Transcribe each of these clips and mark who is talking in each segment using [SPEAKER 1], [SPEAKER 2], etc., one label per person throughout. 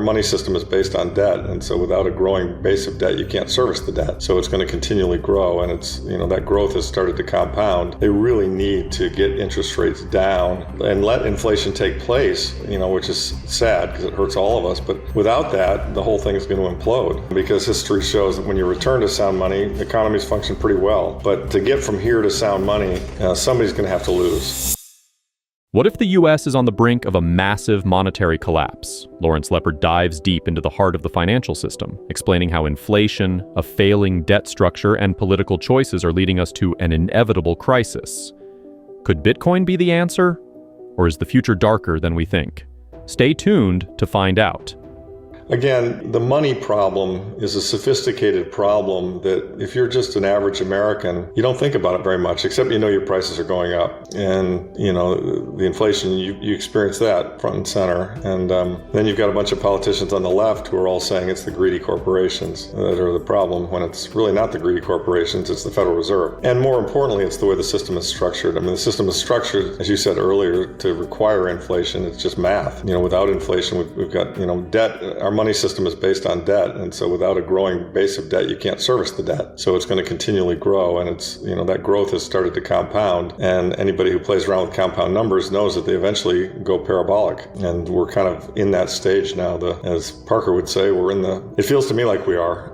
[SPEAKER 1] money system is based on debt. And so without a growing base of debt, you can't service the debt. So it's going to continually grow. And it's, that growth has started to compound. They really need to get interest rates down and let inflation take place, which is sad because it hurts all of us. But without that, the whole thing is going to implode, because history shows that when you return to sound money, economies function pretty well. But to get from here to sound money, somebody's going to have to lose.
[SPEAKER 2] What if the U.S. is on the brink of a massive monetary collapse? Lawrence Lepard dives deep into the heart of the financial system, explaining how inflation, a failing debt structure, and political choices are leading us to an inevitable crisis. Could Bitcoin be the answer? Or is the future darker than we think? Stay tuned to find out.
[SPEAKER 1] Again, the money problem is a sophisticated problem that if you're just an average American, you don't think about it very much, except your prices are going up. And, the inflation, you experience that front and center. And then you've got a bunch of politicians on the left who are all saying it's the greedy corporations that are the problem, when it's really not the greedy corporations, it's the Federal Reserve. And more importantly, it's the way the system is structured. The system is structured, as you said earlier, to require inflation. It's just math. Without inflation, we've got, debt. Our money system is based on debt, and so without a growing base of debt, you can't service the debt. So it's going to continually grow, and it's that growth has started to compound. And anybody who plays around with compound numbers knows that they eventually go parabolic, and we're kind of in that stage now. As Parker would say, we're in the. It feels to me like we are.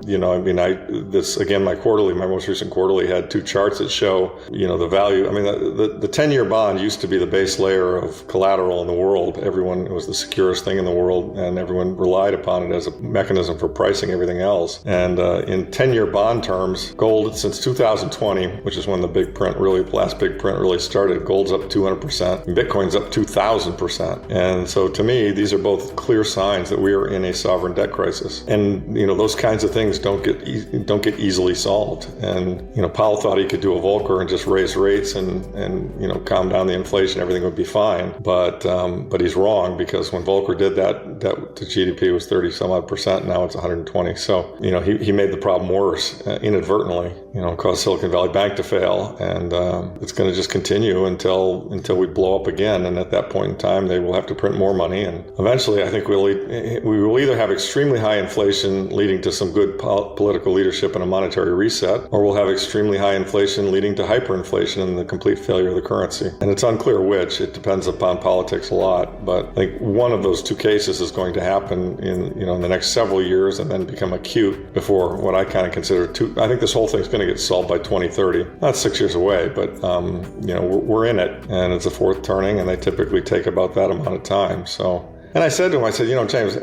[SPEAKER 1] My most recent quarterly had two charts that show the value. The 10-year bond used to be the base layer of collateral in the world. It was the securest thing in the world, and everyone relied upon it as a mechanism for pricing everything else. And in 10-year bond terms, gold since 2020, which is when the last big print really started, gold's up 200%, and Bitcoin's up 2,000%. And so to me, these are both clear signs that we are in a sovereign debt crisis. And those kinds of things don't get easily solved. And Powell thought he could do a Volcker and just raise rates and calm down the inflation, everything would be fine. But he's wrong, because when Volcker did that, debt to GDP was 30 some odd percent. Now it's 120. So, he made the problem worse inadvertently, caused Silicon Valley Bank to fail. And it's going to just continue until we blow up again. And at that point in time, they will have to print more money. And eventually, I think we will either have extremely high inflation leading to some good political leadership and a monetary reset, or we'll have extremely high inflation leading to hyperinflation and the complete failure of the currency. And it's unclear which. It depends upon politics a lot. But I think one of those two cases is going to happen in the next several years, and then become acute before what I kind of consider I think this whole thing is going to get solved by 2030. Not 6 years away, but we're in it, and it's a fourth turning, and they typically take about that amount of time. So. And I said to him, James,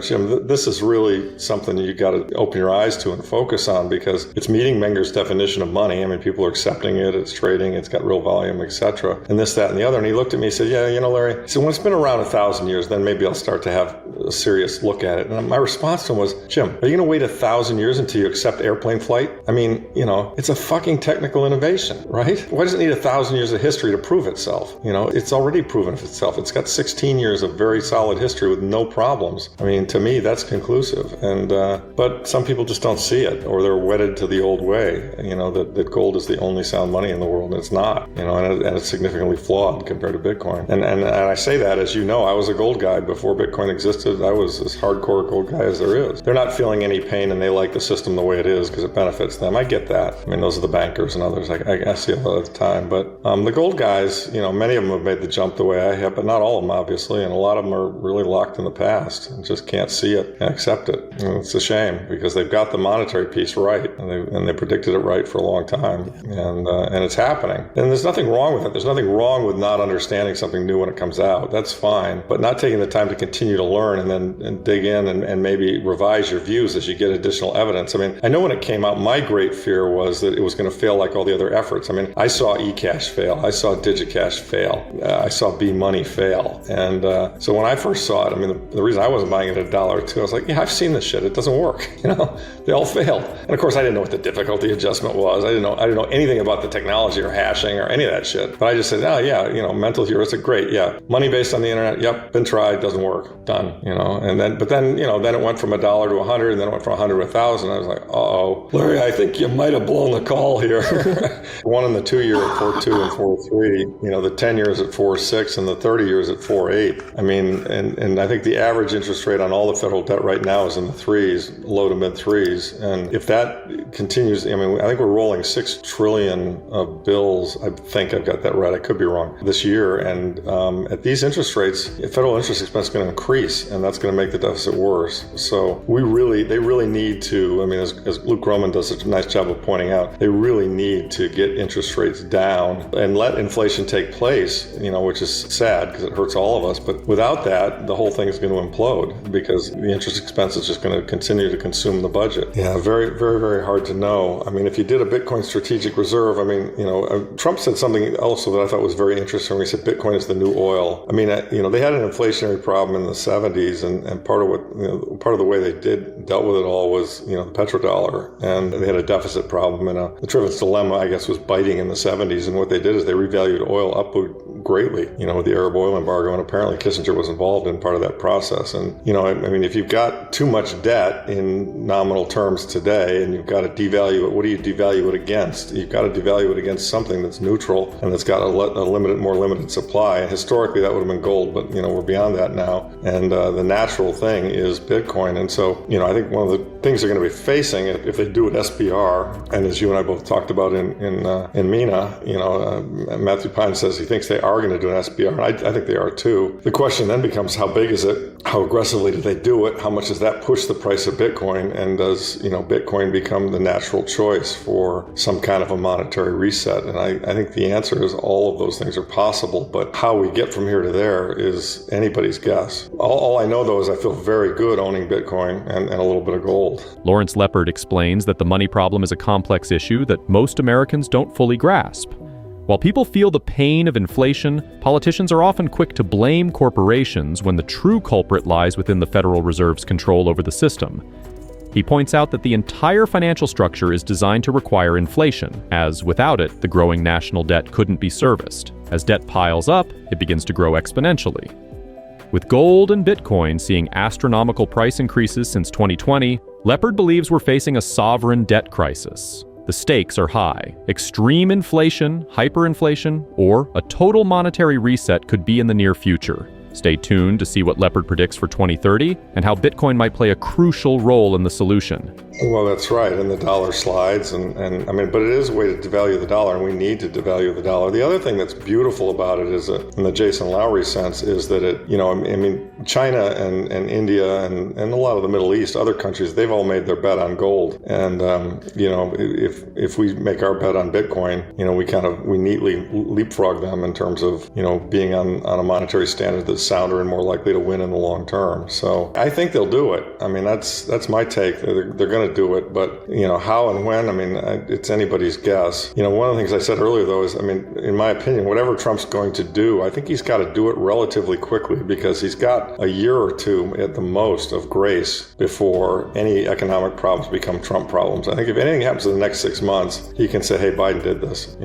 [SPEAKER 1] Jim, this is really something you got to open your eyes to and focus on, because it's meeting Menger's definition of money. People are accepting it, it's trading, it's got real volume, etc. And this, that, and the other. And he looked at me and said, Larry, he said, when it's been around 1,000 years, then maybe I'll start to have a serious look at it. And my response to him was, Jim, are you going to wait 1,000 years until you accept airplane flight? It's a fucking technical innovation, right? Why does it need 1,000 years of history to prove itself? It's already proven itself. It's got 16 years of very solid history with no problems. To me, that's conclusive. And but some people just don't see it, or they're wedded to the old way, that gold is the only sound money in the world, and it's not, and it's significantly flawed compared to Bitcoin. And I say that, as I was a gold guy before Bitcoin existed. I was as hardcore gold guy as there is. They're not feeling any pain, and they like the system the way it is because it benefits them. I get that. Those are the bankers and others. I see a lot of the time. But the gold guys, many of them have made the jump the way I have, but not all of them, obviously. And a lot of them are really locked in the past and just can't see it and accept it. And it's a shame, because they've got the monetary piece right, and they predicted it right for a long time, and it's happening. And there's nothing wrong with it. There's nothing wrong with not understanding something new when it comes out. That's fine, but not taking the time to continue to learn and dig in and maybe revise your views as you get additional evidence. I know when it came out, my great fear was that it was going to fail like all the other efforts. I saw eCash fail. I saw DigiCash fail. I saw B-Money fail. And so when I first saw it, the reason I wasn't buying it at $1 or $2, I was like, I've seen this shit. It doesn't work. They all failed. And of course, I didn't know what the difficulty adjustment was. I didn't know anything about the technology or hashing or any of that shit. But I just said, mental heuristic, great. Yeah. Money based on the internet. Yep. Been tried. Doesn't work. Done. Then it went from $1 to 100, and then it went from 100 to 1,000. I was like, Larry, I think you might have blown the call here. 1 and the 2 year at 4.2 and 4.3. The 10 years at 4.6 and the 30 years at 4.8. I mean, and I think the average interest rate on all the federal debt right now is in the threes, low to mid threes. And if that continues, I mean, I think we're rolling $6 trillion of bills. I think I've got that right. I could be wrong this year. And at these interest rates, federal interest expense is going to increase, and that's going to make the deficit worse. So they really need to, I mean, as Luke Roman does such a nice job of pointing out, they really need to get interest rates down and let inflation take place, which is sad because it hurts all of us. But without that, the whole thing is going to implode because the interest expense is just going to continue to consume the budget. Yeah, very, very, very hard to know. I mean, if you did a Bitcoin strategic reserve, I mean, Trump said something also that I thought was very interesting. He said Bitcoin is the new oil. I mean, they had an inflationary problem in the 70s, and part of the way they dealt with it all was, the petrodollar, and they had a deficit problem, and the Triffitt's dilemma, I guess, was biting in the 70s. And what they did is they revalued oil upward greatly, with the Arab oil embargo, and apparently Kissinger was involved in part of that process. And, I mean, if you've got too much debt in nominal terms today, and you've got to devalue it, what do you devalue it against? You've got to devalue it against something that's neutral and that's got a more limited supply. And historically, that would have been gold, but, we're beyond that now. And the natural thing is Bitcoin. And so, I think one of the things they're going to be facing if they do an SPR, and as you and I both talked about in MENA, Matthew Pine says he thinks they are going to do an SPR, and I think they are too. The question then becomes, how big is it? How aggressively do they do it? How much does that push the price of Bitcoin? And does, Bitcoin become the natural choice for some kind of a monetary reset? And I think the answer is all of those things are possible, but how we get from here to there is anybody's guess. All I know, though, is I feel very good owning Bitcoin and a little bit of gold.
[SPEAKER 2] Lawrence Lepard explains that the money problem is a complex issue that most Americans don't fully grasp. While people feel the pain of inflation, politicians are often quick to blame corporations when the true culprit lies within the Federal Reserve's control over the system. He points out that the entire financial structure is designed to require inflation, as without it, the growing national debt couldn't be serviced. As debt piles up, it begins to grow exponentially. With gold and Bitcoin seeing astronomical price increases since 2020, Lepard believes we're facing a sovereign debt crisis. The stakes are high. Extreme inflation, hyperinflation, or a total monetary reset could be in the near future. Stay tuned to see what Lepard predicts for 2030 and how Bitcoin might play a crucial role in the solution.
[SPEAKER 1] Well, that's right. And the dollar slides. And I mean, but it is a way to devalue the dollar, and we need to devalue the dollar. The other thing that's beautiful about it is, in the Jason Lowry sense, is that it, I mean, China and India and a lot of the Middle East, other countries, they've all made their bet on gold. And, if we make our bet on Bitcoin, we neatly leapfrog them in terms of, being on a monetary standard that's sounder and more likely to win in the long term. So I think they'll do it. I mean, that's my take. They're going to do it, but how and when, I mean, it's anybody's guess. One of the things I said earlier, though, is, I mean, in my opinion, whatever Trump's going to do, I think he's got to do it relatively quickly, because he's got a year or two at the most of grace before any economic problems become Trump problems. I think if anything happens in the next 6 months, he can say, hey, Biden did this.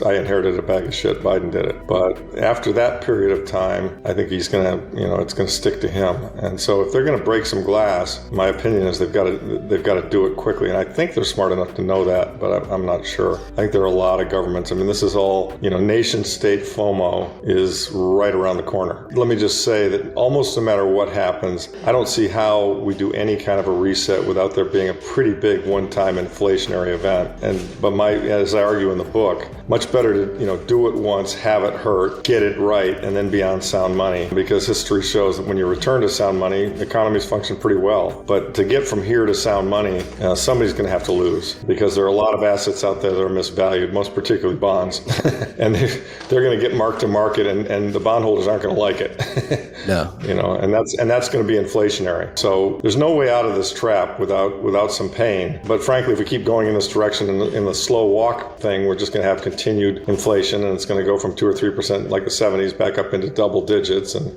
[SPEAKER 1] I inherited a bag of shit. Biden did it. But after that period of time, I think he's going to, it's going to stick to him. And so if they're going to break some glass, my opinion is they've got to do it quickly. And I think they're smart enough to know that, but I'm not sure. I think there are a lot of governments. I mean, this is all, nation state FOMO is right around the corner. Let me just say that almost no matter what happens, I don't see how we do any kind of a reset without there being a pretty big one-time inflationary event. But as I argue in the book, much better to, do it once, have it hurt, get it right, and then be on sound money. Because history shows that when you return to sound money, economies function pretty well. But to get from here to sound money, somebody's going to have to lose, because there are a lot of assets out there that are misvalued, most particularly bonds. And they're going to get marked to market, and the bondholders aren't going to like it.
[SPEAKER 3] No.
[SPEAKER 1] And that's going to be inflationary. So there's no way out of this trap without some pain. But frankly, if we keep going in this direction in the slow walk thing, we're just going to have continued inflation, and it's going to go from 2 or 3% like the 70s back up into double digits. And,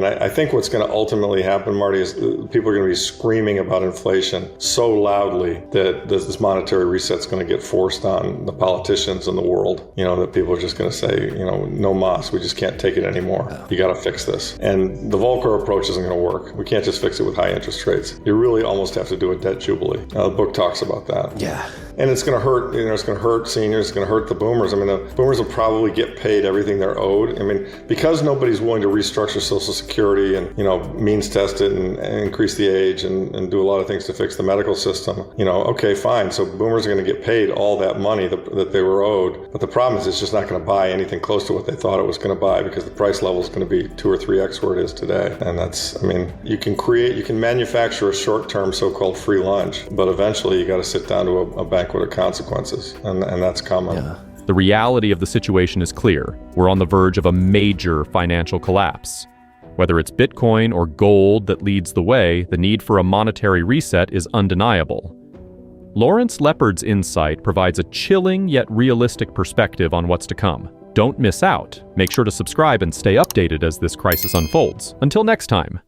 [SPEAKER 1] I think what's going to ultimately happen, Marty, is people are going to be screaming about inflation so loudly that this monetary reset's going to get forced on the politicians in the world, that people are just going to say, no mas, we just can't take it anymore. You got to fix this. And the Volcker approach isn't going to work. We can't just fix it with high interest rates. You really almost have to do a debt jubilee. The book talks about that.
[SPEAKER 3] Yeah.
[SPEAKER 1] And it's going to hurt, it's going to hurt seniors, it's going to hurt the boomers. I mean, the boomers will probably get paid everything they're owed. I mean, because nobody's willing to restructure Social Security and, means test it and increase the age and do a lot of things to fix the medical system, okay, fine. So boomers are going to get paid all that money that they were owed. But the problem is it's just not going to buy anything close to what they thought it was going to buy, because the price level is going to be 2 or 3x where it is today. And you can manufacture a short-term so-called free lunch, but eventually you got to sit down to a banquet of consequences. And that's common.
[SPEAKER 2] Yeah. The reality of the situation is clear. We're on the verge of a major financial collapse. Whether it's Bitcoin or gold that leads the way, the need for a monetary reset is undeniable. Lawrence Lepard's insight provides a chilling yet realistic perspective on what's to come. Don't miss out. Make sure to subscribe and stay updated as this crisis unfolds. Until next time.